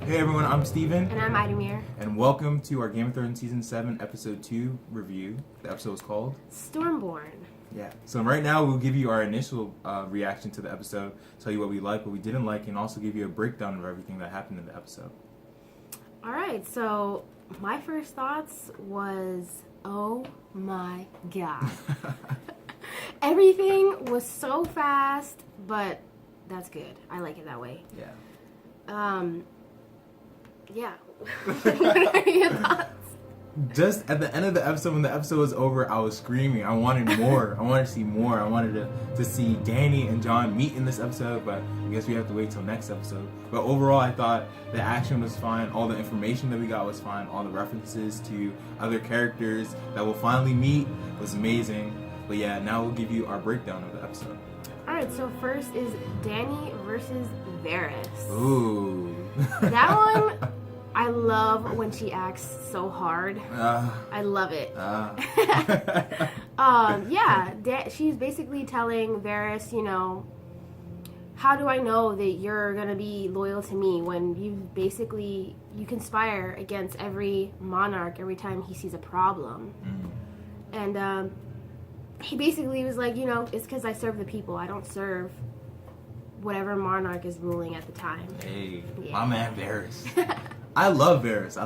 Hey everyone, I'm Steven. And I'm Idamir. And welcome to our Game of Thrones Season 7, Episode 2 review. The episode is called Stormborn. Yeah. So right now we'll give you our initial reaction to the episode, tell you what we liked, what we didn't like, and also give you a breakdown of everything that happened in the episode. Alright, so my first thoughts was, oh my god. Everything was so fast, but that's good. I like it that way. Yeah. Yeah. What are your thoughts? Just at the end of the episode, when the episode was over, I was screaming. I wanted more. I wanted to see more. I wanted to see Dany and Jon meet in this episode, but I guess we have to wait till next episode. But overall, I thought the action was fine. All the information that we got was fine. All the references to other characters that we'll finally meet was amazing. But yeah, now we'll give you our breakdown of the episode. Alright, so first is Dany versus Varys. Ooh. That one, I love when she acts so hard. I love it. She's basically telling Varys, you know, how do I know that you're going to be loyal to me when you conspire against every monarch every time he sees a problem. And he basically was like, you know, it's because I serve the people. I don't serve whatever monarch is ruling at the time. Hey, yeah. My man Varys. I love Varys.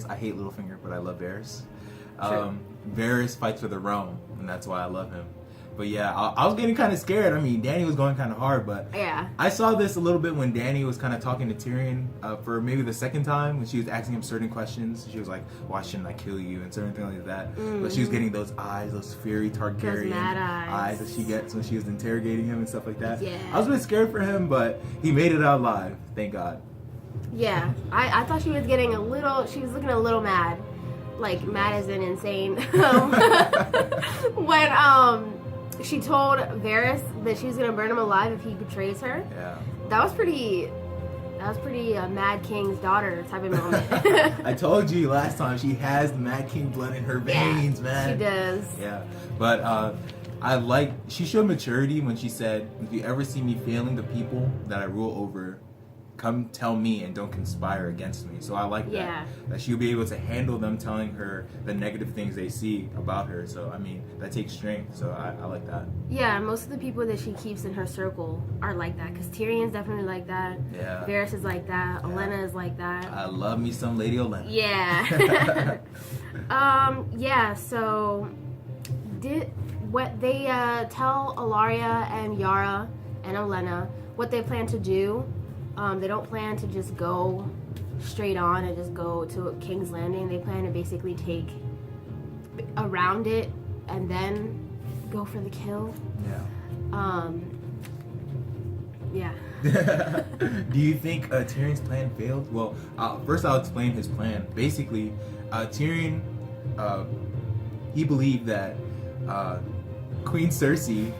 I hate Littlefinger, but I love Varys. Varys fights for the realm, and that's why I love him. But yeah, I was getting kind of scared. I mean, Dany was going kind of hard, but yeah. I saw this a little bit when Dany was kind of talking to Tyrion for maybe the second time, when she was asking him certain questions. She was like, why shouldn't I kill you, and certain things like that. But she was getting those eyes, those fiery Targaryen eyes that she gets when she was interrogating him and stuff like that. Yeah. I was a bit scared for him, but he made it out alive, thank God. Yeah, I thought she was looking a little mad. Like, mad as in insane. When, she told Varys that she was gonna burn him alive if he betrays her. Yeah. That was pretty Mad King's daughter type of moment. I told you last time, she has the Mad King blood in her veins, man. She does. Yeah, but she showed maturity when she said, if you ever see me failing the people that I rule over, come tell me and don't conspire against me. So I like that she'll be able to handle them telling her the negative things they see about her. So I mean, that takes strength. So I like that. Yeah, most of the people that she keeps in her circle are like that, because Tyrion's definitely like that. Yeah. Varys is like that. Yeah. Olenna is like that. I love me some Lady Olenna. Yeah. So what they tell Ellaria and Yara and Olenna what they plan to do. They don't plan to just go straight on and just go to King's Landing. They plan to basically take around it and then go for the kill. Yeah. Do you think Tyrion's plan failed? Well, first I'll explain his plan. Basically, Tyrion, he believed that Queen Cersei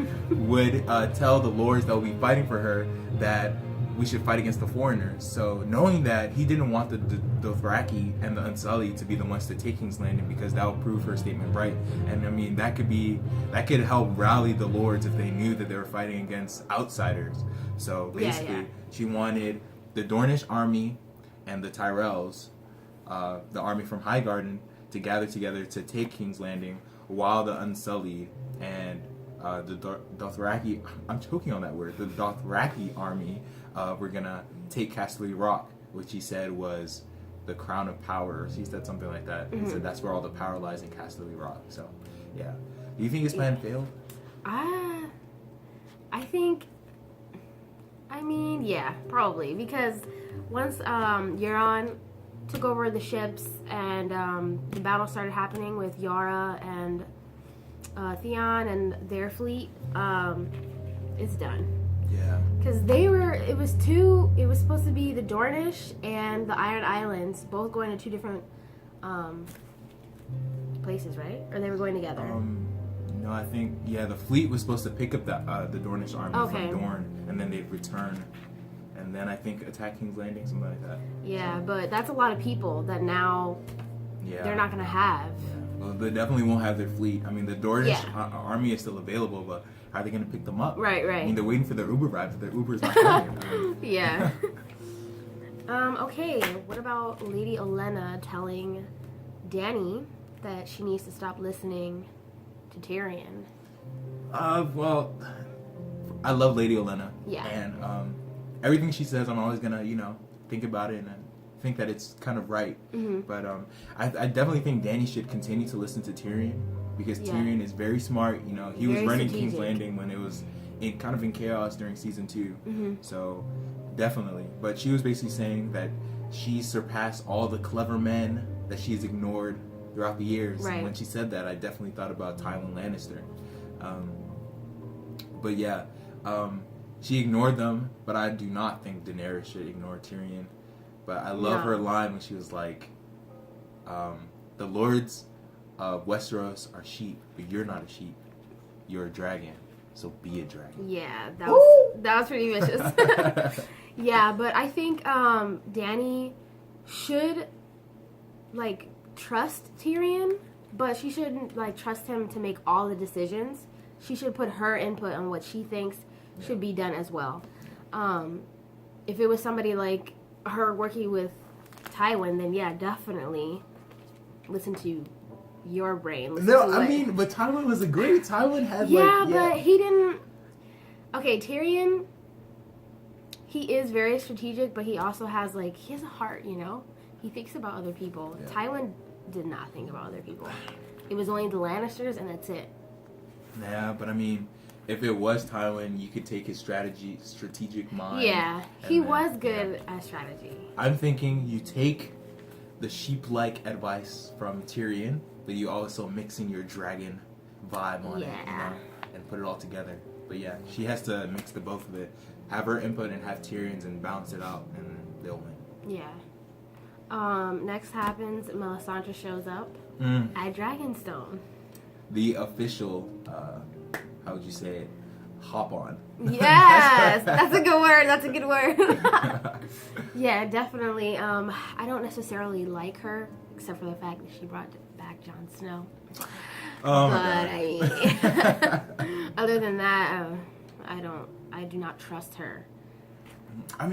would tell the lords that will be fighting for her that we should fight against the foreigners. So knowing that, he didn't want the Dothraki and the Unsullied to be the ones to take King's Landing, because that would prove her statement right. And I mean, that could help rally the lords if they knew that they were fighting against outsiders. So basically, she wanted the Dornish army and the Tyrells, the army from Highgarden, to gather together to take King's Landing, while the Unsullied and the Dothraki, I'm choking on that word, the Dothraki army, we're gonna take Casterly Rock, which he said was the crown of power. She said something like that. He said that's where all the power lies, in Casterly Rock. So, yeah. Do you think his plan failed? Probably, because once Euron took over the ships and the battle started happening with Yara and Theon and their fleet, it's done. Yeah. Because it was supposed to be the Dornish and the Iron Islands both going to two different places, right? Or they were going together? No, I think, the fleet was supposed to pick up the Dornish army from Dorne, and then they'd return. And then I think attack King's Landing, something like that. Yeah, but that's a lot of people that now they're not going to have. Yeah. Well, they definitely won't have their fleet. I mean, the Dornish army is still available, but how are they going to pick them up? Right. I mean, they're waiting for their Uber ride, but their Uber's not coming. Yeah. Okay, what about Lady Olenna telling Dany that she needs to stop listening to Tyrion? Well, I love Lady Olenna. Yeah. And everything she says, I'm always gonna, think about it and think that it's kind of right. Mm-hmm. But I definitely think Dany should continue to listen to Tyrion because Tyrion is very smart. He was running strategic. King's Landing when it was kind of in chaos during season 2. Mm-hmm. So definitely. But she was basically saying that she surpassed all the clever men that she's ignored throughout the years. Right. And when she said that, I definitely thought about Tywin Lannister. But yeah, she ignored them, but I do not think Daenerys should ignore Tyrion. But I love her line when she was like, the lords of Westeros are sheep, but you're not a sheep. You're a dragon, so be a dragon. Yeah, that was pretty vicious. Yeah, but I think Dany should, like, trust Tyrion, but she shouldn't, like, trust him to make all the decisions. She should put her input on what she thinks should be done as well. If it was somebody like her working with Tywin, then yeah, definitely listen to your brain. Listen to but Tywin was a great. Tywin had but he didn't. Okay, Tyrion, he is very strategic, but he also has he has a heart, He thinks about other people. Yeah. Tywin did not think about other people. It was only the Lannisters, and that's it. Yeah, but if it was Tywin, you could take his strategic mind. Yeah, he was good at strategy. I'm thinking you take the sheep-like advice from Tyrion, but you also mix in your dragon vibe on it, and put it all together. But yeah, she has to mix the both of it. Have her input and have Tyrion's and balance it out, and they'll win. Yeah. Next happens, Melisandre shows up at Dragonstone. The official, how would you say it? Hop on. Yes, that's a good word. Yeah, definitely. I don't necessarily like her, except for the fact that she brought back Jon Snow. Oh but my God. Other than that, I do not trust her. I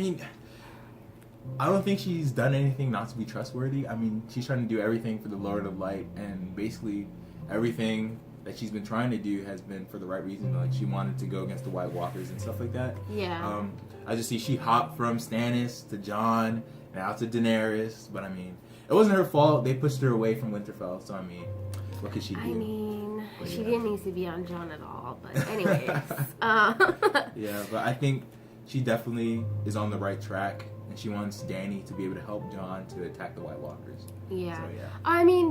don't think she's done anything not to be trustworthy. She's trying to do everything for the Lord of Light, and basically everything that she's been trying to do has been for the right reason. Like, she wanted to go against the White Walkers and stuff like that. Yeah. I just see she hopped from Stannis to Jon and out to Daenerys, but it wasn't her fault. They pushed her away from Winterfell, so what could she do? She didn't need to be on Jon at all, but anyways. Yeah, but I think she definitely is on the right track, and she wants Dany to be able to help Jon to attack the White Walkers. Yeah. So,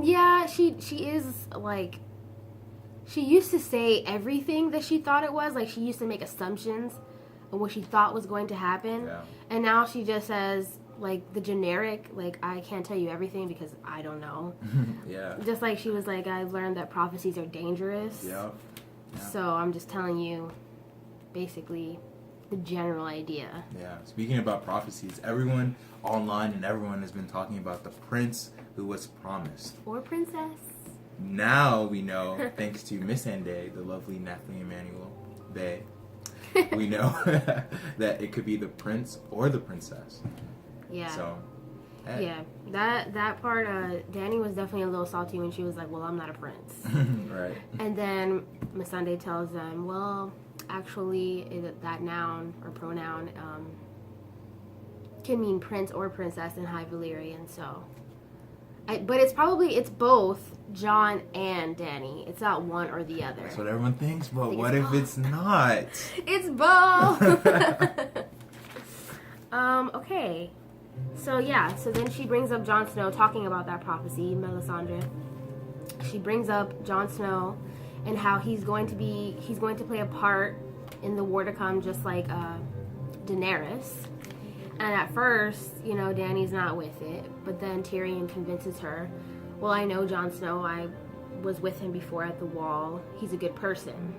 yeah. She is, she used to say everything that she thought it was. Like, she used to make assumptions of what she thought was going to happen. Yeah. And now she just says, the generic, I can't tell you everything because I don't know. Yeah. Just like she was like, I've learned that prophecies are dangerous. Yeah. So I'm just telling you, basically, the general idea. Yeah. Speaking about prophecies, everyone online and everyone has been talking about the prince who was promised. Or princess. Now we know, thanks to Miss Ende, the lovely Nathalie Emmanuel, we know that it could be the prince or the princess. Yeah. So, hey. Yeah. That part, Dany was definitely a little salty when she was like, well, I'm not a prince. Right. And then Missandei tells them, well, actually, that noun or pronoun can mean prince or princess in High Valyrian, so... but it's both Jon and Dany. It's not one or the other. That's what everyone thinks, but what if it's not? It's both! Okay. So then she brings up Jon Snow, talking about that prophecy, Melisandre. She brings up Jon Snow and how he's going to play a part in the war to come, just like Daenerys. And at first, Dany's not with it, but then Tyrion convinces her, well, I know Jon Snow, I was with him before at the Wall, he's a good person.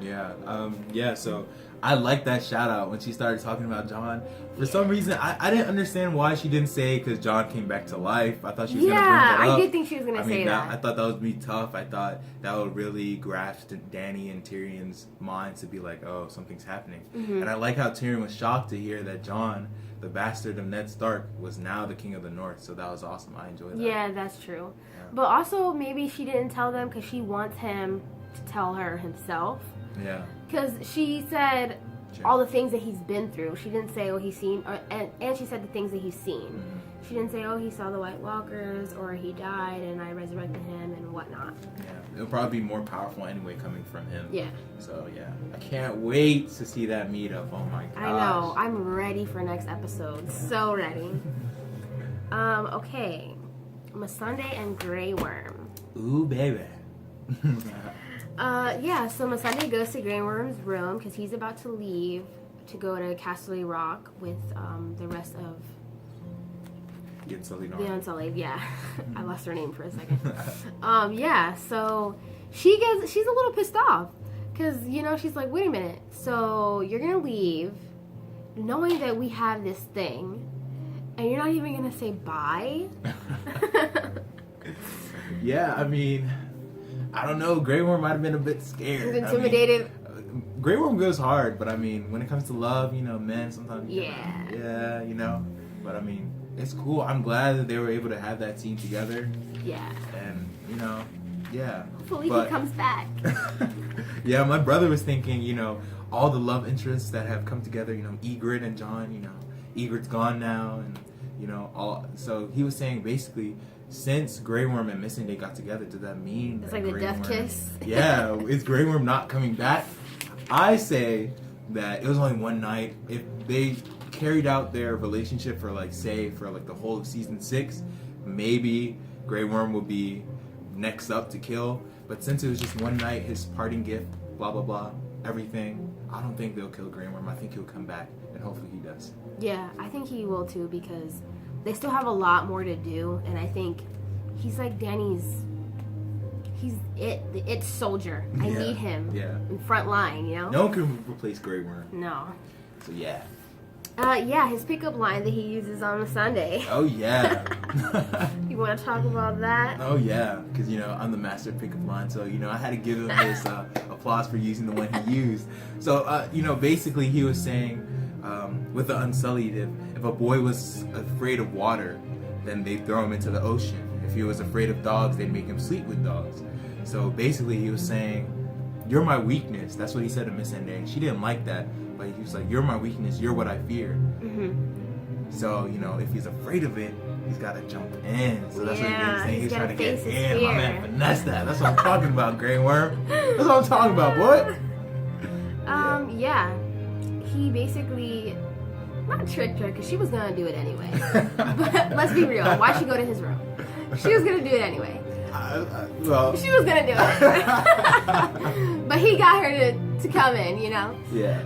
Yeah. So I like that shout out when she started talking about John. For some reason, I didn't understand why she didn't say because John came back to life. I thought she was gonna bring that up. I did think she was gonna say that. I thought that would be tough. I thought that would really grasp Dany and Tyrion's minds to be like, oh, something's happening. And I like how Tyrion was shocked to hear that John, the bastard of Ned Stark, was now the king of the North. So that was awesome. I enjoyed that. Yeah, that's true. Yeah. But also maybe she didn't tell them because she wants him to tell her himself. Yeah. Because she said all the things that he's been through. She didn't say, oh, he's seen, and she said the things that he's seen. She didn't say, oh, he saw the White Walkers, or he died, and I resurrected him, and whatnot. Yeah, it'll probably be more powerful anyway coming from him. Yeah. So, yeah. I can't wait to see that meetup. Oh, my gosh. I know. I'm ready for next episode. So ready. Okay. Missandei and Grey Worm. Ooh, baby. So Missandei goes to Grey Worm's room because he's about to leave to go to Castle Rock with the rest of the Unsullied. Yeah. I lost her name for a second. So she's a little pissed off because, she's like, wait a minute, so you're going to leave knowing that we have this thing and you're not even going to say bye? Yeah, I mean, I don't know. Grey Worm might have been a bit scared. Intimidated. Grey Worm goes hard, but I mean, when it comes to love, men sometimes. But I mean, it's cool. I'm glad that they were able to have that scene together. Yeah. And hopefully he comes back. Yeah, my brother was thinking, all the love interests that have come together. Ygritte and Jon. Ygritte's gone now, and all. So he was saying basically, since Grey Worm and Missandei got together, does that mean it's like the death kiss? Yeah, is Grey Worm not coming back? I say that it was only one night. If they carried out their relationship for the whole of season 6, maybe Grey Worm will be next up to kill. But since it was just one night, his parting gift, blah blah blah, everything, I don't think they'll kill Grey Worm. I think he'll come back, and hopefully he does. Yeah, I think he will too, because they still have a lot more to do, and I think he's like he's the it soldier. I need him in front line, No one can replace Grey Worm. No. So yeah. His pickup line that he uses on Sunday. Oh yeah. You want to talk about that? Oh yeah, because I'm the master of pickup line, so I had to give him his applause for using the one he used. So basically he was saying, with the Unsullied, if a boy was afraid of water, then they throw him into the ocean. If he was afraid of dogs, they'd make him sleep with dogs. So basically he was saying, you're my weakness. That's what he said to Missandei. She didn't like that, but he was like, you're my weakness, you're what I fear. So if he's afraid of it, he's got to jump in. So that's what he was saying. He's trying to get in. Fear. My man finesse that. That's what I'm talking about, Grey Worm. That's what I'm talking about, boy. He basically not tricked her, because she was gonna do it anyway. But let's be real, why'd she go to his room? She was gonna do it anyway. She was gonna do it. But he got her to come in, Yeah.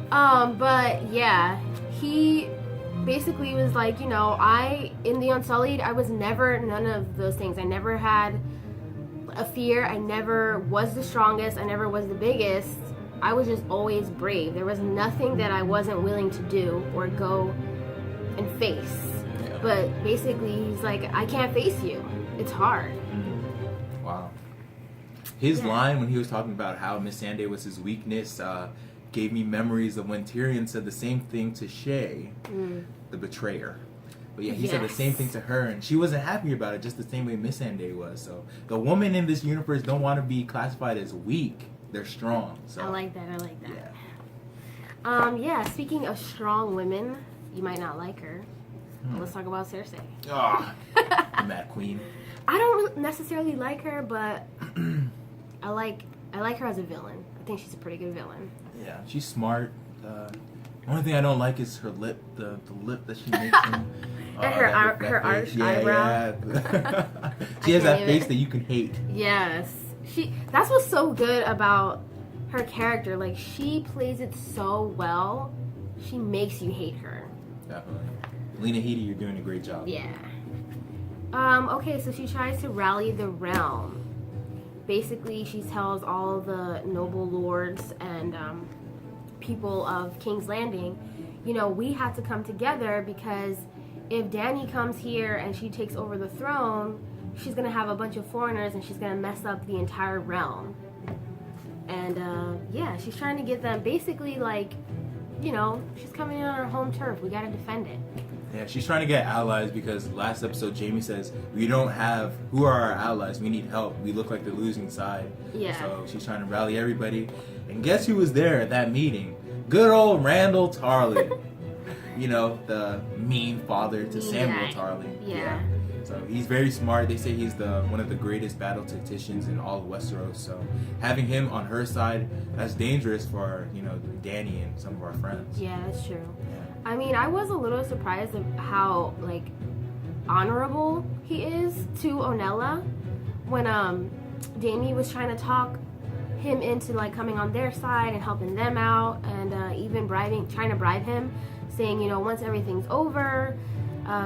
But yeah, he basically was like, in the Unsullied, I was never none of those things. I never had a fear. I never was the strongest. I never was the biggest. I was just always brave. There was nothing that I wasn't willing to do or go and face. Yeah. But basically, he's like, I can't face you. It's hard. Wow. His line when he was talking about how Missandei was his weakness gave me memories of when Tyrion said the same thing to Shay, the betrayer. But yeah, he said the same thing to her, and she wasn't happy about it, just the same way Missandei was. So the women in this universe don't want to be classified as weak. They're strong. So I like that. Yeah. Speaking of strong women, you might not like her. Let's talk about Cersei. The Mad Queen. I don't necessarily like her, but I like her as a villain. I think she's a pretty good villain. Yeah, she's smart. The only thing I don't like is her lip, the lip that she makes. And her arched eyebrow. Yeah. She has that face that you can hate. Yes. That's what's so good about her character. Like, she plays it so well. She makes you hate her. Definitely. Lena Headey, you're doing a great job. Yeah. Okay, so she tries to rally the realm. basically she tells all the noble lords and people of King's Landing, you know, we have to come together because if Dany comes here and she takes over the throne, she's going to have a bunch of foreigners and she's going to mess up the entire realm. And, yeah, she's trying to get them basically like, you know, she's coming in on her home turf. We got to defend it. Yeah, she's trying to get allies because last episode Jaime says, we don't have, who are our allies? We need help. We look like the losing side. Yeah. So she's trying to rally everybody. And guess who was there at that meeting? Good old Randall Tarly. You know, the mean father to Samuel Tarly. Yeah. So he's very smart. They say he's one of the greatest battle tacticians in all of Westeros. So having him on her side, that's dangerous for, you know, Dany and some of our friends. Yeah, that's true. Yeah. I mean, I was a little surprised of how, like, honorable he is to Onella when Dany was trying to talk him into, like, coming on their side and helping them out and even trying to bribe him, saying, you know, once everything's over,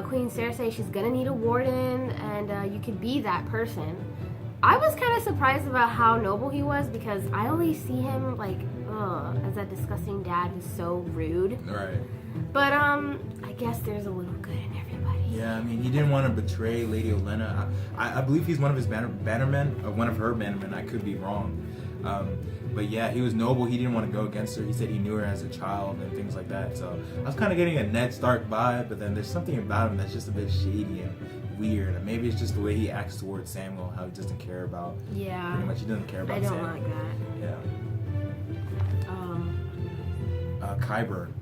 Queen Cersei, she's gonna need a warden and you could be that person. I was kind of surprised about how noble he was because I always see him, like, as that disgusting dad who's so rude. Right. But, I guess there's a little good in everybody. Yeah, I mean, he didn't want to betray Lady Olenna. I believe he's one of his bannermen, or one of her bannermen. I could be wrong. But yeah, he was noble. He didn't want to go against her. He said he knew her as a child and things like that. So I was kind of getting a Ned Stark vibe, but then there's something about him that's just a bit shady and weird. And maybe it's just the way he acts towards Samuel, how he doesn't care about. Yeah. Pretty much, he doesn't care about Samuel. I don't like that. Yeah. Qyburn.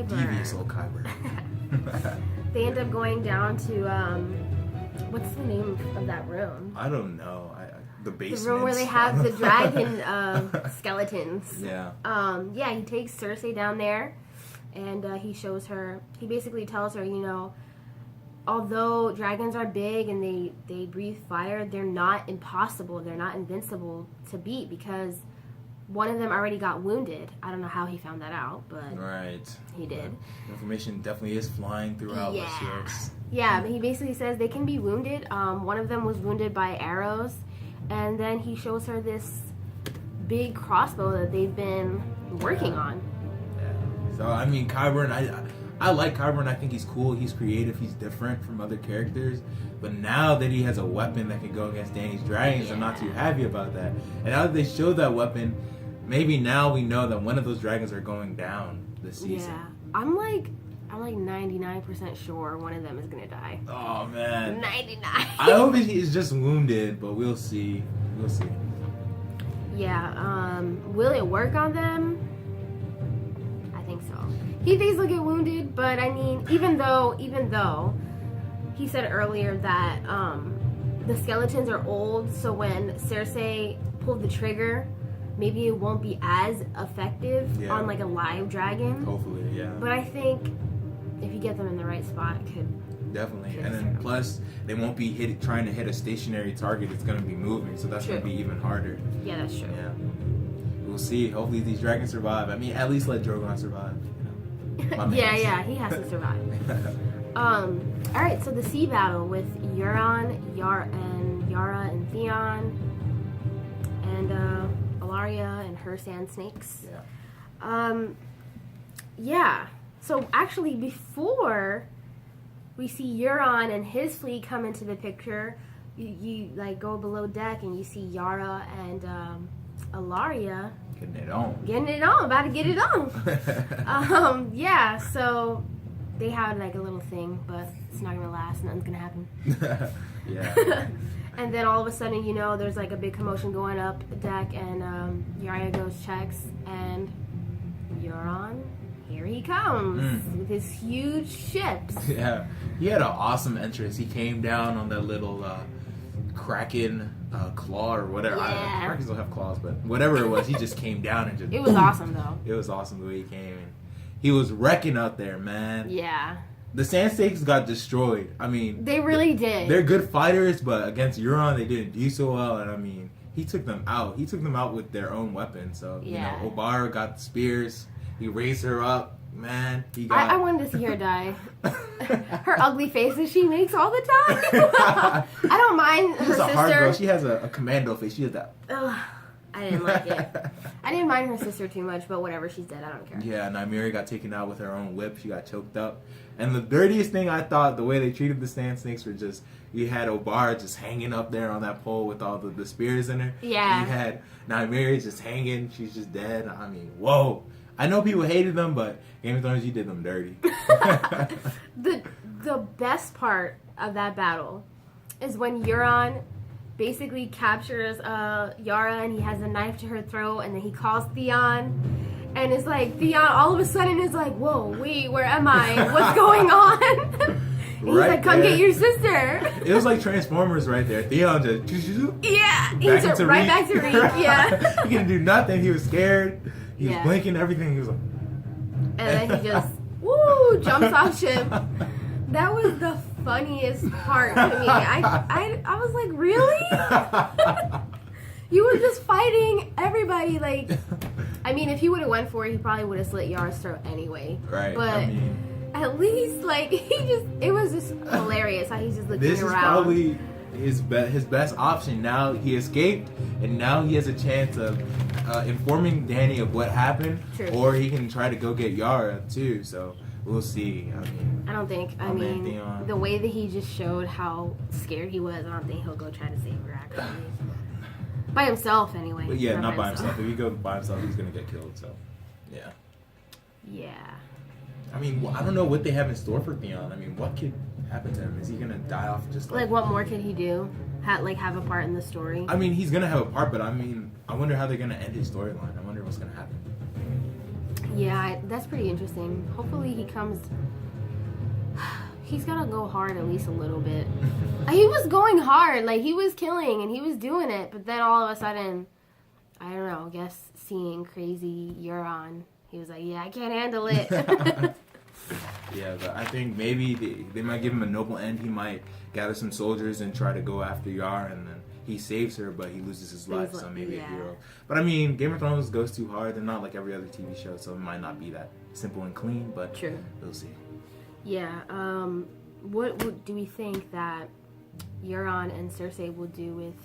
Devious old Qyburn. They end up going down to what's the name of that room? I don't know. The basement. The room where they have the dragon skeletons. Yeah. Yeah, he takes Cersei down there, and he shows her. He basically tells her, you know, although dragons are big and they breathe fire, they're not impossible. They're not invincible to beat because one of them already got wounded. I don't know how he found that out, but he did. Information definitely is flying throughout Westeros. Yeah, but he basically says they can be wounded. One of them was wounded by arrows, and then he shows her this big crossbow that they've been working on. Yeah. So I mean, Qyburn, I like Qyburn. I think he's cool. He's creative. He's different from other characters. But now that he has a weapon that can go against Dany's dragons, I'm not too happy about that. And now that they showed that weapon, maybe now we know that one of those dragons are going down this season. Yeah, I'm like 99% sure one of them is gonna die. Oh man, 99. I hope he's just wounded, but we'll see. We'll see. Yeah. Will it work on them? I think so. He thinks they'll get wounded, but I mean, even though he said earlier that the skeletons are old, so when Cersei pulled the trigger, maybe it won't be as effective on like a live dragon. Hopefully, yeah. But I think if you get them in the right spot, it could definitely. And then plus, they won't be trying to hit a stationary target. It's going to be moving, so that's going to be even harder. Yeah, that's true. Yeah. We'll see. Hopefully, these dragons survive. I mean, at least let Drogon survive. You know? Yeah, he has to survive. All right, so the sea battle with Euron, Yara and Theon, and Alaria and her sand snakes. Yeah. So actually, before we see Euron and his fleet come into the picture, you like go below deck and you see Yara and Alaria Getting it on, about to get it on. Yeah, so they had like a little thing, but it's not gonna last. Nothing's gonna happen. Yeah. And then all of a sudden, you know, there's like a big commotion going up the deck, and Yara goes checks, and Euron, here he comes with his huge ships. Yeah, he had an awesome entrance. He came down on that little kraken claw or whatever. Yeah. Krakens don't have claws, but whatever it was, he just came down and just. It was awesome though. It was awesome the way he came in. He was wrecking out there, man. Yeah. The Sand Snakes got destroyed. I mean, they really did. They're good fighters, but against Euron, they didn't do so well. And I mean, he took them out. He took them out with their own weapons. So you know, Obara got the spears. He raised her up. Man, he got... I wanted to see her die. Her ugly faces she makes all the time. I don't mind her She's a sister. hard girl. She has a commando face. She has that... Ugh, I didn't like it. I didn't mind her sister too much, but whatever, she's dead. I don't care. Yeah, Nymeria got taken out with her own whip. She got choked up. And the dirtiest thing I thought, the way they treated the Sand Snakes were just... You had Obar just hanging up there on that pole with all the spears in her. Yeah. You had Nymeria just hanging. She's just dead. I mean, whoa. I know people hated them, but Game of Thrones, you did them dirty. The best part of that battle is when Euron basically captures Yara and he has a knife to her throat, and then he calls Theon, and it's like Theon all of a sudden is like, whoa, wait, where am I? What's going on? And he's like, come get your sister. It was like Transformers right there. Theon just... Yeah, he's right back to Reek. Yeah. He couldn't do nothing. He was scared. He was blinking everything. He was like... And then he just, woo, jumps off ship. That was the funniest part to me. I was like, really? You were just fighting everybody. Like, I mean, if he would have went for it, he probably would have slit Yara's throat anyway. Right. But I mean, at least, like, it was just hilarious how he's just looking this around. This is probably his best option. Now he escaped, and now he has a chance of informing Dany of what happened. True. Or he can try to go get Yara too. So we'll see. I don't think. I mean, the way that he just showed how scared he was, I don't think he'll go try to save her actually. By himself, anyway. But yeah, not by himself. If he goes by himself, he's gonna get killed. So, yeah. Yeah. I mean, I don't know what they have in store for Theon. I mean, what could happen to him? Is he gonna die off just like what more could he do? Have a part in the story? I mean, he's gonna have a part, but I mean, I wonder how they're gonna end his storyline. I wonder what's gonna happen. Yeah, that's pretty interesting. Hopefully he comes... He's gotta go hard at least a little bit. He was going hard. Like, he was killing and he was doing it. But then all of a sudden, I don't know, I guess seeing crazy Euron, he was like, yeah, I can't handle it. Yeah, but I think maybe they might give him a noble end. He might gather some soldiers and try to go after Yara, and then he saves her, but he loses his life, so maybe a hero. But I mean, Game of Thrones goes too hard. They're not like every other TV show, so it might not be that simple and clean, but true. We'll see. Yeah, what do we think that Euron and Cersei will do with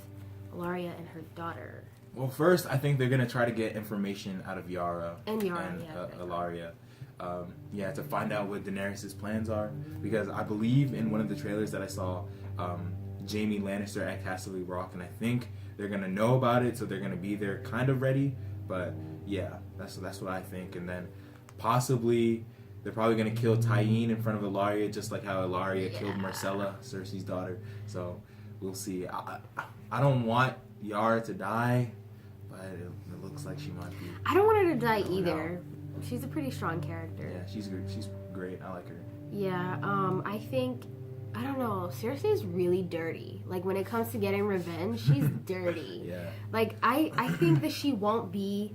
Ellaria and her daughter? Well, first, I think they're going to try to get information out of Yara and Ellaria. To find out what Daenerys' plans are, because I believe in one of the trailers that I saw, Jaime Lannister at Castle Rock, and I think they're gonna know about it, so they're gonna be there kind of ready. But yeah, that's what I think. And then possibly they're probably gonna kill Tyene in front of Ellaria, just like how Ellaria killed Myrcella, Cersei's daughter. So we'll see. I don't want Yara to die, but it looks like she might be. I don't want her to die either. She's a pretty strong character. Yeah, she's good. She's great. I like her. Yeah, I think, I don't know, Cersei's really dirty. Like, when it comes to getting revenge, she's dirty. Yeah. Like, I think that she won't be,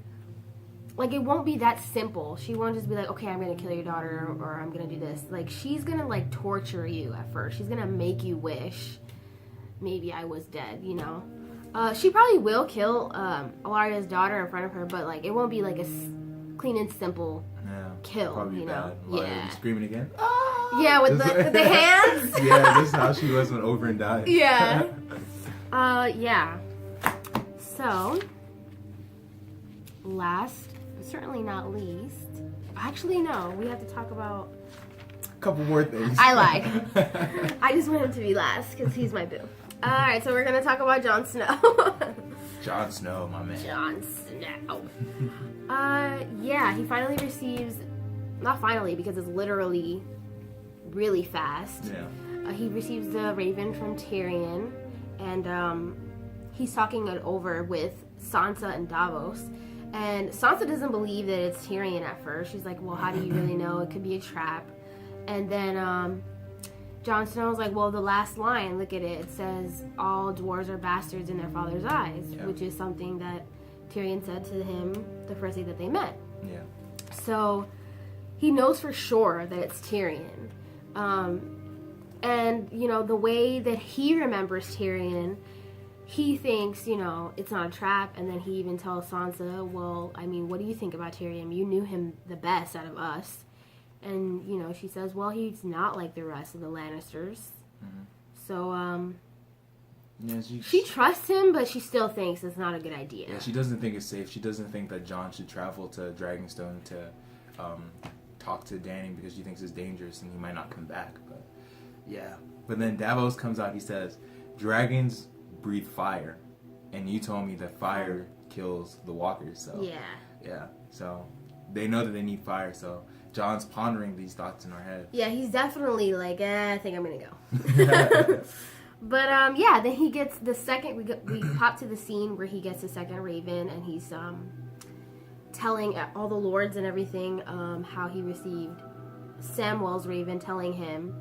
like, it won't be that simple. She won't just be like, okay, I'm going to kill your daughter, or I'm going to do this. Like, she's going to, like, torture you at first. She's going to make you wish maybe I was dead, you know? She probably will kill Ellaria's daughter in front of her, but, like, it won't be, like, a clean and simple kill, you know? Yeah. Screaming again. Yeah, with the hands. Yeah, this is how she was when Oberyn died. Yeah. Yeah. So, last, but certainly not least. Actually, no. We have to talk about a couple more things. I lied. I just want him to be last because he's my boo. All right, so we're gonna talk about Jon Snow. Jon Snow, my man. Jon Snow. Yeah, he finally receives, not finally because it's literally really fast. Yeah. He receives the raven from Tyrion, and he's talking it over with Sansa and Davos. And Sansa doesn't believe that it's Tyrion at first. She's like, well, how do you really know? It could be a trap. And then Jon Snow's like, well, the last line, look at it. It says, all dwarves are bastards in their father's eyes, which is something that Tyrion said to him the first day that they met. Yeah. So he knows for sure that it's Tyrion. And, you know, the way that he remembers Tyrion, he thinks, you know, it's not a trap. And then he even tells Sansa, well, I mean, what do you think about Tyrion? You knew him the best out of us. And, you know, she says, well, he's not like the rest of the Lannisters. Mm-hmm. So, yeah, she trusts him, but she still thinks it's not a good idea. Yeah, she doesn't think it's safe. She doesn't think that Jon should travel to Dragonstone to talk to Dany because she thinks it's dangerous and he might not come back. But yeah. But then Davos comes out. He says, dragons breathe fire. And you told me that fire kills the walkers. So yeah. So they know that they need fire. So Jon's pondering these thoughts in our head. Yeah, he's definitely like, I think I'm going to go. But, yeah, then he gets the second, we pop to the scene where he gets the second raven, and he's telling all the lords and everything how he received Samwell's raven telling him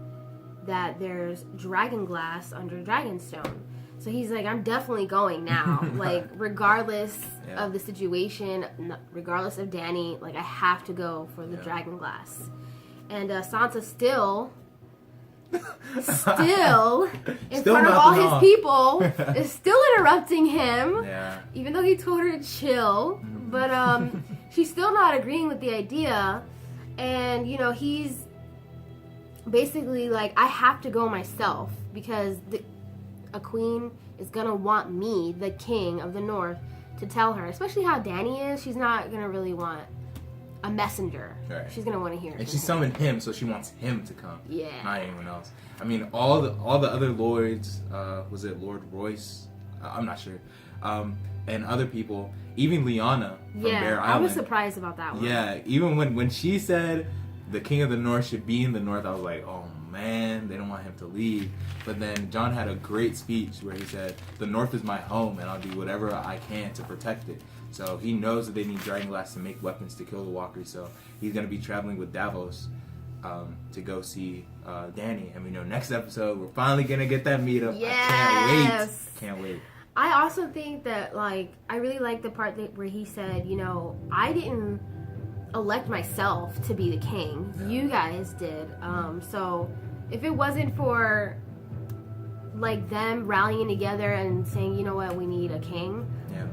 that there's dragon glass under Dragonstone. So he's like, I'm definitely going now. Like, regardless of the situation, regardless of Dany, like, I have to go for the dragon glass. And Sansa still in front of all his people, is still interrupting him. Yeah. Even though he told her to chill. Mm-hmm. But she's still not agreeing with the idea. And, you know, he's basically like, I have to go myself because a queen is going to want me, the king of the North, to tell her. Especially how Dany is. She's not going to really want a messenger. Right. She's gonna want to hear it. And she summoned him, so she wants him to come. Yeah. Not anyone else. I mean, all the other lords, was it Lord Royce? I'm not sure. And other people, even Lyanna from Bear Island. I was surprised about that one. Yeah, even when she said the King of the North should be in the North, I was like, oh man, they don't want him to leave. But then Jon had a great speech where he said, the North is my home and I'll do whatever I can to protect it. So he knows that they need dragonglass to make weapons to kill the walkers. So he's going to be traveling with Davos to go see Dany. And we know next episode we're finally going to get that meetup. Yes. I can't wait. I also think that, like, I really like the part where he said, you know, I didn't elect myself to be the king. Yeah. You guys did. So if it wasn't for, like, them rallying together and saying, you know what, we need a king. Yeah.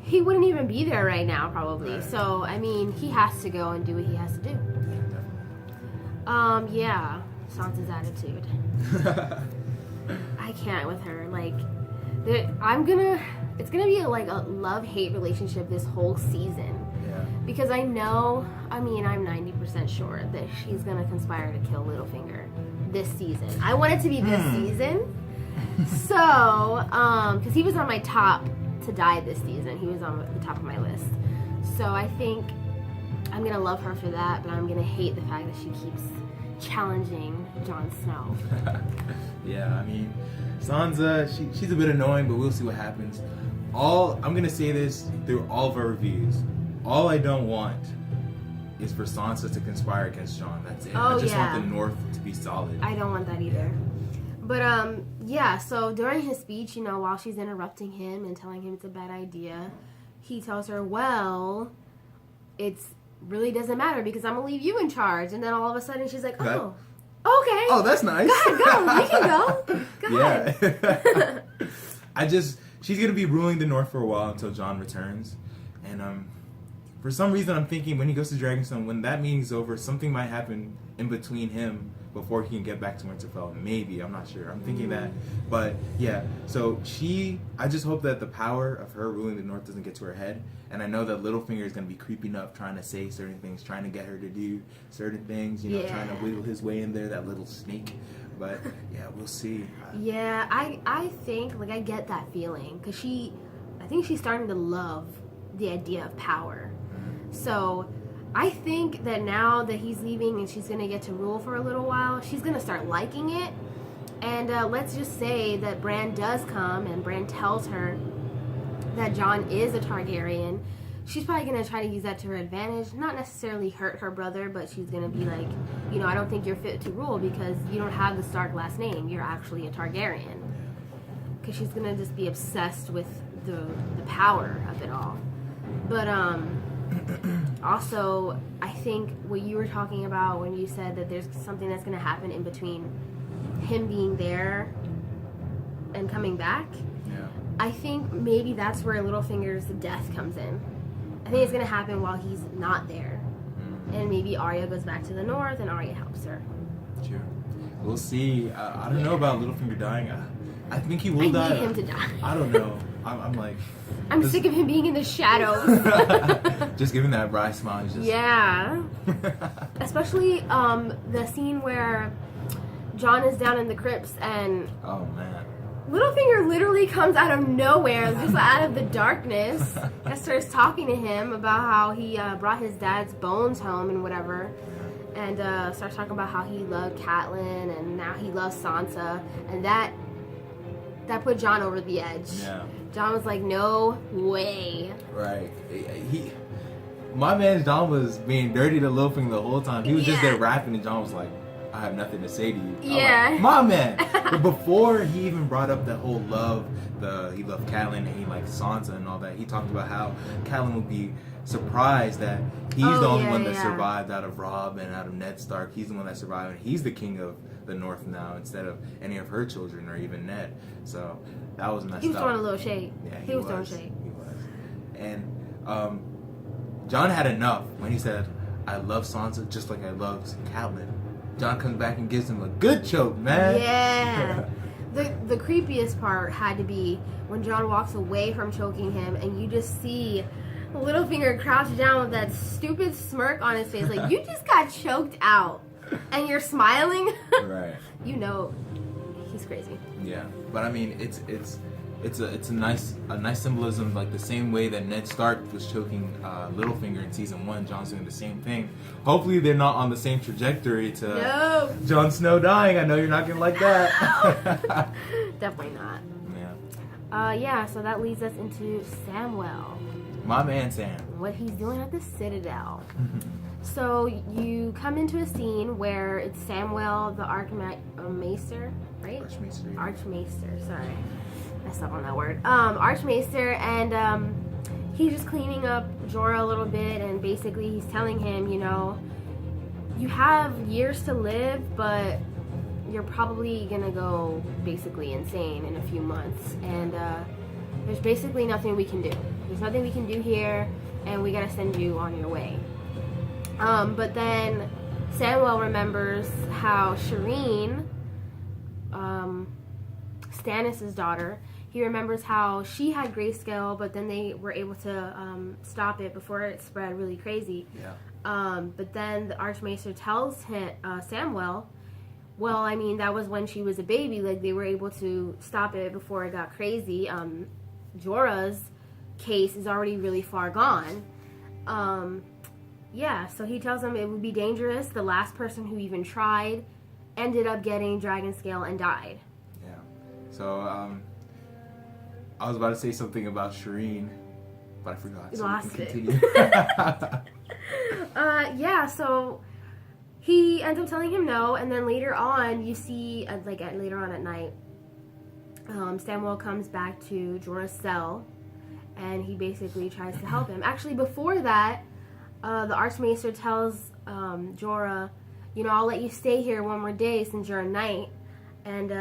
He wouldn't even be there right now, probably. Right. So, I mean, he has to go and do what he has to do. Yeah, Sansa's attitude. I can't with her. Like, it's gonna be a love-hate relationship this whole season. Yeah. Because I'm 90% sure that she's gonna conspire to kill Littlefinger this season. I want it to be this season. So, because he was on my top to die this season. He was on the top of my list. So I think I'm going to love her for that, but I'm going to hate the fact that she keeps challenging Jon Snow. Yeah, I mean, Sansa, she's a bit annoying, but we'll see what happens. I'm going to say this through all of our reviews. All I don't want is for Sansa to conspire against Jon. That's it. I just want the North to be solid. I don't want that either. But, so during his speech, you know, while she's interrupting him and telling him it's a bad idea, he tells her, well, it really doesn't matter because I'm going to leave you in charge. And then all of a sudden she's like, oh, okay. Oh, that's nice. Go ahead, go. You can go. Go ahead. She's going to be ruling the North for a while until Jon returns. And, for some reason, I'm thinking when he goes to Dragonstone, when that meeting's over, something might happen in between him before he can get back to Winterfell. Maybe, I'm not sure. I'm thinking that. But, yeah. So, I just hope that the power of her ruling the North doesn't get to her head. And I know that Littlefinger is going to be creeping up, trying to say certain things, trying to get her to do certain things, you know, trying to wiggle his way in there, that little snake. But, yeah, we'll see. Yeah, I think, I get that feeling. Because I think she's starting to love the idea of power. So I think that now that he's leaving and she's going to get to rule for a little while, she's going to start liking it. And let's just say that Bran does come and Bran tells her that Jon is a Targaryen. She's probably going to try to use that to her advantage. Not necessarily hurt her brother, but she's going to be like, you know, I don't think you're fit to rule because you don't have the Stark last name. You're actually a Targaryen. Because she's going to just be obsessed with the power of it all. But, also, I think what you were talking about when you said that there's something that's going to happen in between him being there and coming back, I think maybe that's where Littlefinger's death comes in. I think it's going to happen while he's not there. and maybe Arya goes back to the north, and Arya helps her. True. We'll see. I don't know about Littlefinger dying. I think he will die. I need him to die. I don't know. I'm like... I'm sick of him being in the shadows. Just giving that wry smile. Just... Yeah. Especially the scene where Jon is down in the crypts and... Oh, man. Littlefinger literally comes out of nowhere, just out of the darkness, and starts talking to him about how he brought his dad's bones home and whatever. And starts talking about how he loved Catelyn and now he loves Sansa. And that put Jon over the edge. Yeah. Jon was like, no way. Right. My man Jon was being dirty to Littlefinger the whole time. He was just there rapping, and Jon was like, I have nothing to say to you. Yeah. Like, my man. But before he even brought up that whole love, he loved Catelyn and he liked Sansa and all that, he talked about how Catelyn would be surprised that he's the only one that survived out of Robb and out of Ned Stark. He's the one that survived, and he's the king of the North now instead of any of her children or even Ned. So that was messed up. He was throwing a little shade. Yeah, he was throwing shade. He was. And Jon had enough when he said, I love Sansa just like I loved Catelyn. Jon comes back and gives him a good choke, man. Yeah. The creepiest part had to be when Jon walks away from choking him and you just see Littlefinger crouched down with that stupid smirk on his face. Like, you just got choked out and you're smiling. Right. You know he's crazy. Yeah. But I mean, it's a nice symbolism, like the same way that Ned Stark was choking Littlefinger in season 1. Jon's doing the same thing. Hopefully they're not on the same trajectory to Jon Snow dying. I know you're not gonna like that. Definitely not. Yeah. So that leads us into Samwell. My man Sam. What he's doing at the Citadel. So you come into a scene where it's Samwell, the Archmaester, right? Archmaester, sorry. Messed up on that word. Archmaester, and he's just cleaning up Jorah a little bit, and basically he's telling him, you know, you have years to live, but you're probably gonna go basically insane in a few months, and there's basically nothing we can do. There's nothing we can do here, and we gotta send you on your way. But then Samwell remembers how Shireen, Stannis' daughter, he remembers how she had grayscale, but then they were able to stop it before it spread really crazy. Yeah. But then the Archmaester tells him, Samwell, well, I mean, that was when she was a baby. Like, they were able to stop it before it got crazy. Jorah's case is already really far gone. Yeah, so he tells him it would be dangerous. The last person who even tried ended up getting dragon scale and died. Yeah. So, I was about to say something about Shireen, but I forgot. So Lost we can it. continue. Yeah, so he ends up telling him no, and then later on, you see, later on at night, Samwell comes back to Jorah's cell, and he basically tries to help him. Actually, before that, the Archmaester tells Jorah, you know, I'll let you stay here one more day since you're a knight, and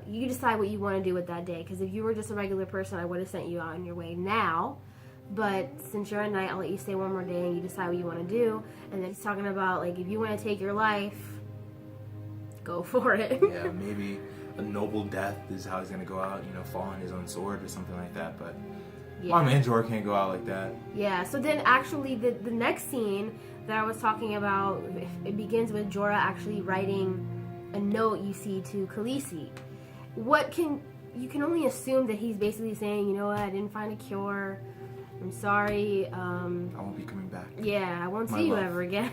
you decide what you want to do with that day, because if you were just a regular person, I would have sent you on your way now, but since you're a knight, I'll let you stay one more day and you decide what you want to do. And then he's talking about, like, if you want to take your life, go for it. Yeah, maybe a noble death is how he's going to go out, you know, fall on his own sword or something like that, but my man Jorah can't go out like that. Yeah, so then actually the next scene that I was talking about, it begins with Jorah actually writing a note, you see, to Khaleesi. You can only assume that he's basically saying, you know what, I didn't find a cure, I'm sorry. I won't be coming back. Yeah, I won't see you ever again.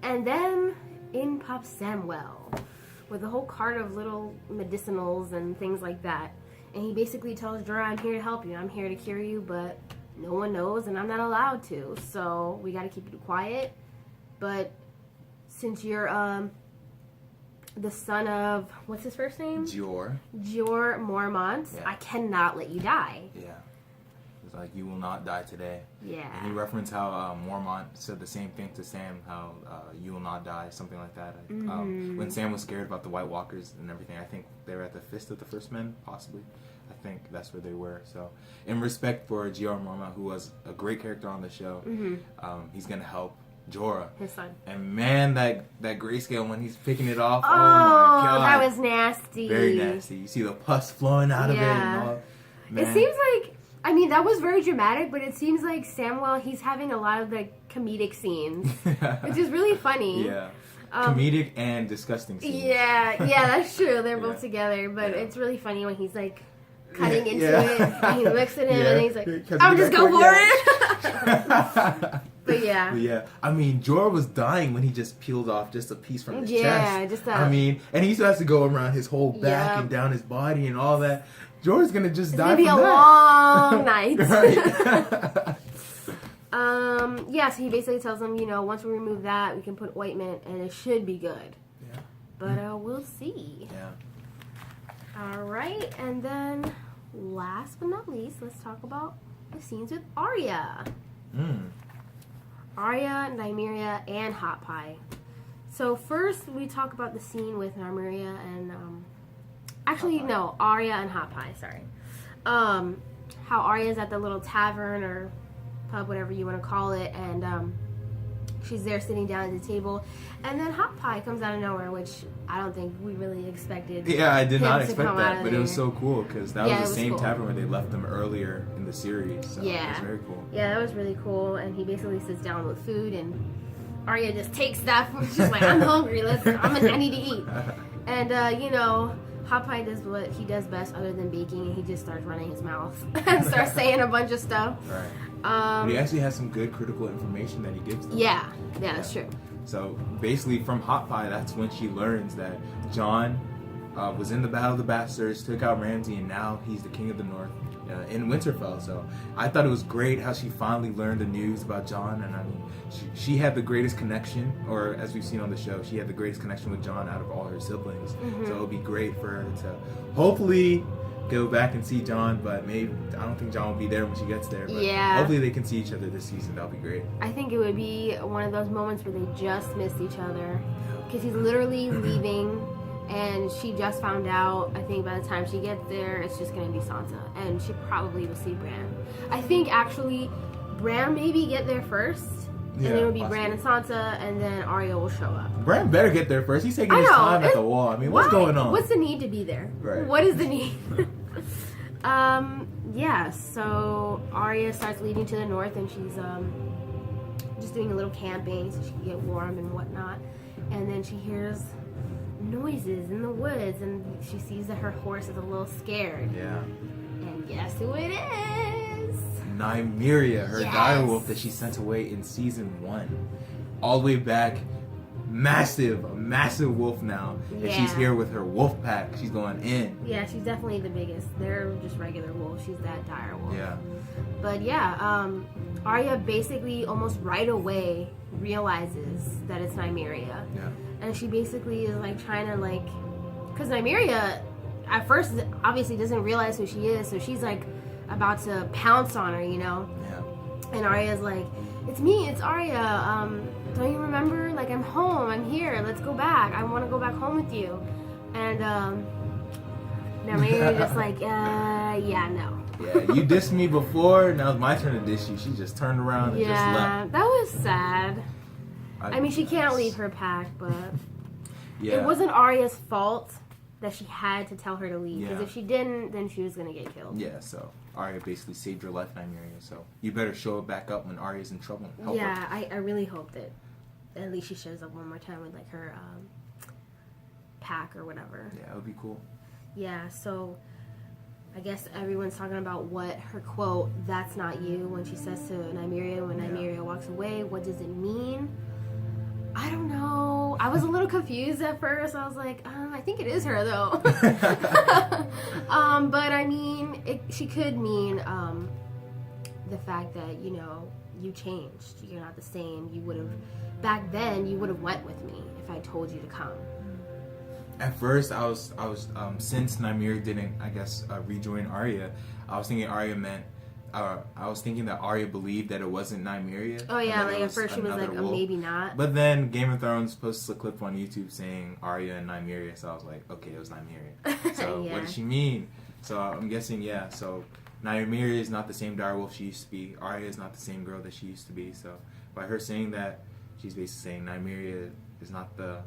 And then in pops Samwell with a whole cart of little medicinals and things like that. And he basically tells Jorah, I'm here to help you. I'm here to cure you, but no one knows and I'm not allowed to. So we got to keep it quiet. But since you're the son of, what's his first name? Jorah Mormont, I cannot let you die. Yeah. It's like, you will not die today. Yeah. And he referenced how Mormont said the same thing to Sam, how you will not die, something like that. When Sam was scared about the White Walkers and everything, I think they were at the Fist of the First Men, possibly. I think that's where they were. So, in respect for Jorah Mormont, who was a great character on the show, he's going to help Jorah. His son. And man, that grayscale when he's picking it off. Oh, Oh my god, that was nasty. Very nasty. You see the pus flowing out of it and all. Man. It seems like, I mean, that was very dramatic, but it seems like Samwell, he's having a lot of the comedic scenes, which is really funny. Yeah. Comedic and disgusting scenes. Yeah, that's true. They're both together, but it's really funny when he's like cutting into it, and he looks at him, and he's like, "I'll just go for it." But yeah. I mean, Jorah was dying when he just peeled off just a piece from his chest. Yeah, just that. I mean, and he still has to go around his whole back and down his body and all that. Jorah's gonna just die from that. It's gonna be a long night. Right. So he basically tells them, once we remove that, we can put ointment, and it should be good. Yeah. But we'll see. Yeah. All right, and then last but not least, let's talk about the scenes with Arya. Arya, Nymeria, and Hot Pie. So first, we talk about the scene with Nymeria and Arya and Hot Pie. Sorry. How Arya's at the little tavern or pub, whatever you want to call it, and she's there sitting down at the table, and then Hot Pie comes out of nowhere, which I don't think we really expected. Yeah, I did not expect that, but it was so cool because that was the same tavern where they left them earlier in the series. So it was very cool. Yeah, that was really cool, and he basically sits down with food, and Arya just takes that food. She's like, "I'm hungry. I need to eat." And Hot Pie does what he does best other than baking, and he just starts running his mouth and starts saying a bunch of stuff. Right. But he actually has some good critical information that he gives them. Yeah, that's true. So basically from Hot Pie, that's when she learns that Jon was in the Battle of the Bastards, took out Ramsay, and now he's the King of the North in Winterfell. So I thought it was great how she finally learned the news about Jon, and I mean, she had the greatest connection, or as we've seen on the show, she had the greatest connection with Jon out of all her siblings. So it would be great for her to hopefully go back and see Jon, but maybe I don't think Jon will be there when she gets there. But hopefully they can see each other this season. That'll be great. I think it would be one of those moments where they just missed each other, because he's literally leaving, and she just found out. I think by the time she gets there, it's just gonna be Sansa, and she probably will see Bran. I think actually, Bran maybe get there first. And then it would be Bran and Sansa, and then Arya will show up. Bran better get there first. He's taking his time at the wall. I mean, what's going on? What's the need to be there? Right. What is the need? So Arya starts leading to the north, and she's just doing a little camping so she can get warm and whatnot. And then she hears noises in the woods, and she sees that her horse is a little scared. Yeah. And guess who it is? Nymeria, her direwolf that she sent away in season 1. All the way back. Massive wolf now. And she's here with her wolf pack. She's going in. Yeah, she's definitely the biggest. They're just regular wolves. She's that dire wolf. Yeah. But Arya basically almost right away realizes that it's Nymeria. Yeah. And she basically is like trying to because Nymeria at first obviously doesn't realize who she is, so she's like about to pounce on her, Yeah. And Arya's like, "It's me, it's Arya. Don't you remember? Like, I'm home, I'm here, let's go back. I want to go back home with you." And Nymeria just like, no. Yeah, you dissed me before, now it's my turn to diss you. She just turned around and just left. That was sad. I mean, she can't leave her pack, but it wasn't Arya's fault that she had to tell her to leave. Because if she didn't, then she was going to get killed. Yeah, so Arya basically saved your life, Nymeria. So you better show it back up when Arya's in trouble. Help her. I really hope that at least she shows up one more time with like her pack or whatever. Yeah, it would be cool. Yeah, so I guess everyone's talking about what her quote, "That's not you," when she says to Nymeria when Nymeria walks away. What does it mean? I don't know. I was a little confused at first. I was like, I think it is her though. But I mean, she could mean the fact that you changed. You're not the same. You would have back then. You would have went with me if I told you to come. At first, I was since Nymeria didn't, I guess, rejoin Arya, I was thinking Arya meant. I was thinking that Arya believed that it wasn't Nymeria. Oh yeah, like at first she was like, "Oh, maybe not." But then Game of Thrones posted a clip on YouTube saying Arya and Nymeria, so I was like, okay, it was Nymeria. So what does she mean? So I'm guessing, so Nymeria is not the same direwolf she used to be. Arya is not the same girl that she used to be. So by her saying that she's basically saying Nymeria is not the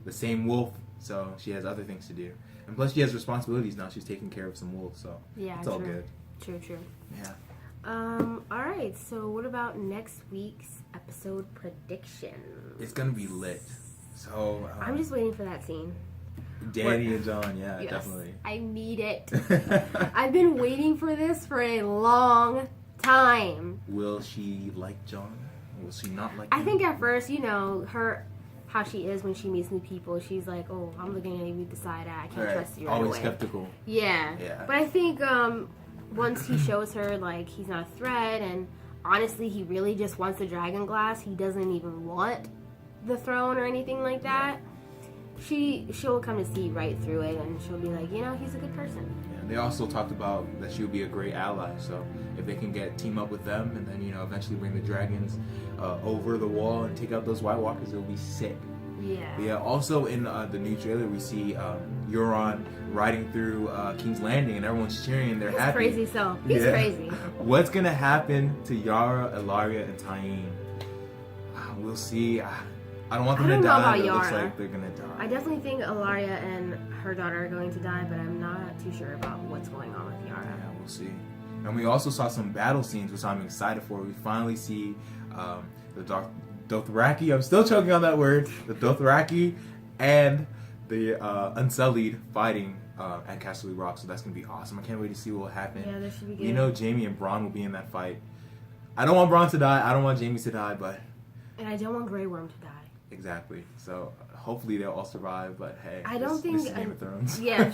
same wolf, so she has other things to do. And plus, she has responsibilities now. She's taking care of some wolves, so yeah, it's all good. True. Yeah. All right. So, what about next week's episode predictions? It's gonna be lit. So I'm just waiting for that scene. Danny and John, yeah, yes, definitely. I need it. I've been waiting for this for a long time. Will she like John? Will she not like him? I think at first, how she is when she meets new people. She's like, "Oh, I'm looking at you with the side eye. I can't trust you right Always away." skeptical. Yeah. But I think once he shows her like he's not a threat, and honestly, he really just wants the dragon glass. He doesn't even want the throne or anything like that. She'll come to see right through it, and she'll be like, he's a good person. Yeah, they also talked about that she would be a great ally. So if they can team up with them, and then eventually bring the dragons over the wall and take out those White Walkers, it'll be sick. Yeah. Yeah. Also in the new trailer, we see Euron riding through King's Landing, and everyone's cheering. They're happy. He's crazy. So he's crazy. What's gonna happen to Yara, Ilaria, and Tyene? We'll see. I don't want them to die. It looks like they're gonna die. I definitely think Ilaria and her daughter are going to die, but I'm not too sure about what's going on with Yara. Yeah, we'll see. And we also saw some battle scenes, which I'm excited for. We finally see the Dothraki. I'm still choking on that word. The Dothraki and the Unsullied fighting at Castle Rock. So that's gonna be awesome. I can't wait to see what will happen. Yeah, that should be good. Jaime and Bronn will be in that fight. I don't want Bronn to die. I don't want Jaime to die, but. And I don't want Grey Worm to die. Exactly. So hopefully they'll all survive. But hey, I don't think this is Game of Thrones. Yeah,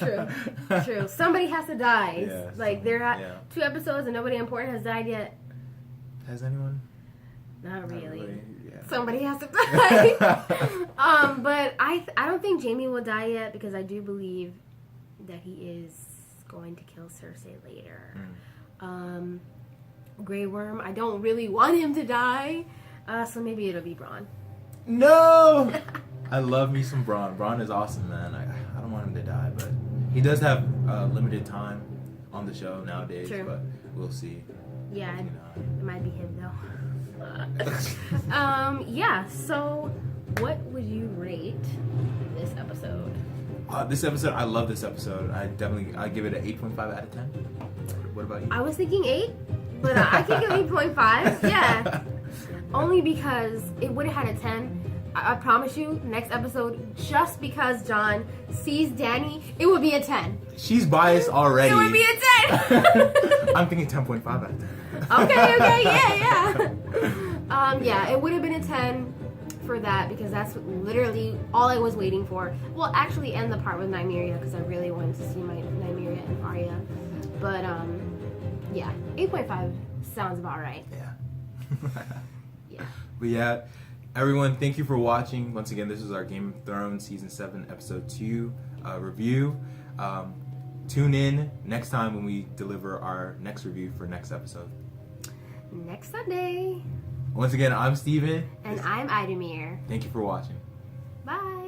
true. Somebody has to die. Yeah, like there are 2 episodes and nobody important has died yet. Has anyone? Not really. Yeah. Somebody has to die. But I don't think Jaime will die yet because I do believe that he is going to kill Cersei later. Grey Worm, I don't really want him to die. So maybe it'll be Bronn. No! I love me some Bronn. Bronn is awesome, man. I don't want him to die, but he does have limited time on the show nowadays. True. But we'll see. Yeah, it might be him though. Yeah. So, what would you rate this episode? This episode, I love this episode. I give it an 8.5 out of 10. What about you? I was thinking 8, but I can give 8.5. Yeah. Only because it would have had a 10. I promise you, next episode, just because John sees Dany, it would be a 10. She's biased already. It would be a 10. I'm thinking 10.5 out of 10. Okay, yeah. Yeah, it would have been a 10 for that because that's literally all I was waiting for. Well, actually, and the part with Nymeria because I really wanted to see my Nymeria and Arya. But, yeah, 8.5 sounds about right. Yeah. Yeah. But yeah, everyone, thank you for watching. Once again, this is our Game of Thrones Season 7, Episode 2 review. Tune in next time when we deliver our next review for next episode. Next Sunday. Once again, I'm Steven. And I'm Idamir. Thank you for watching. Bye.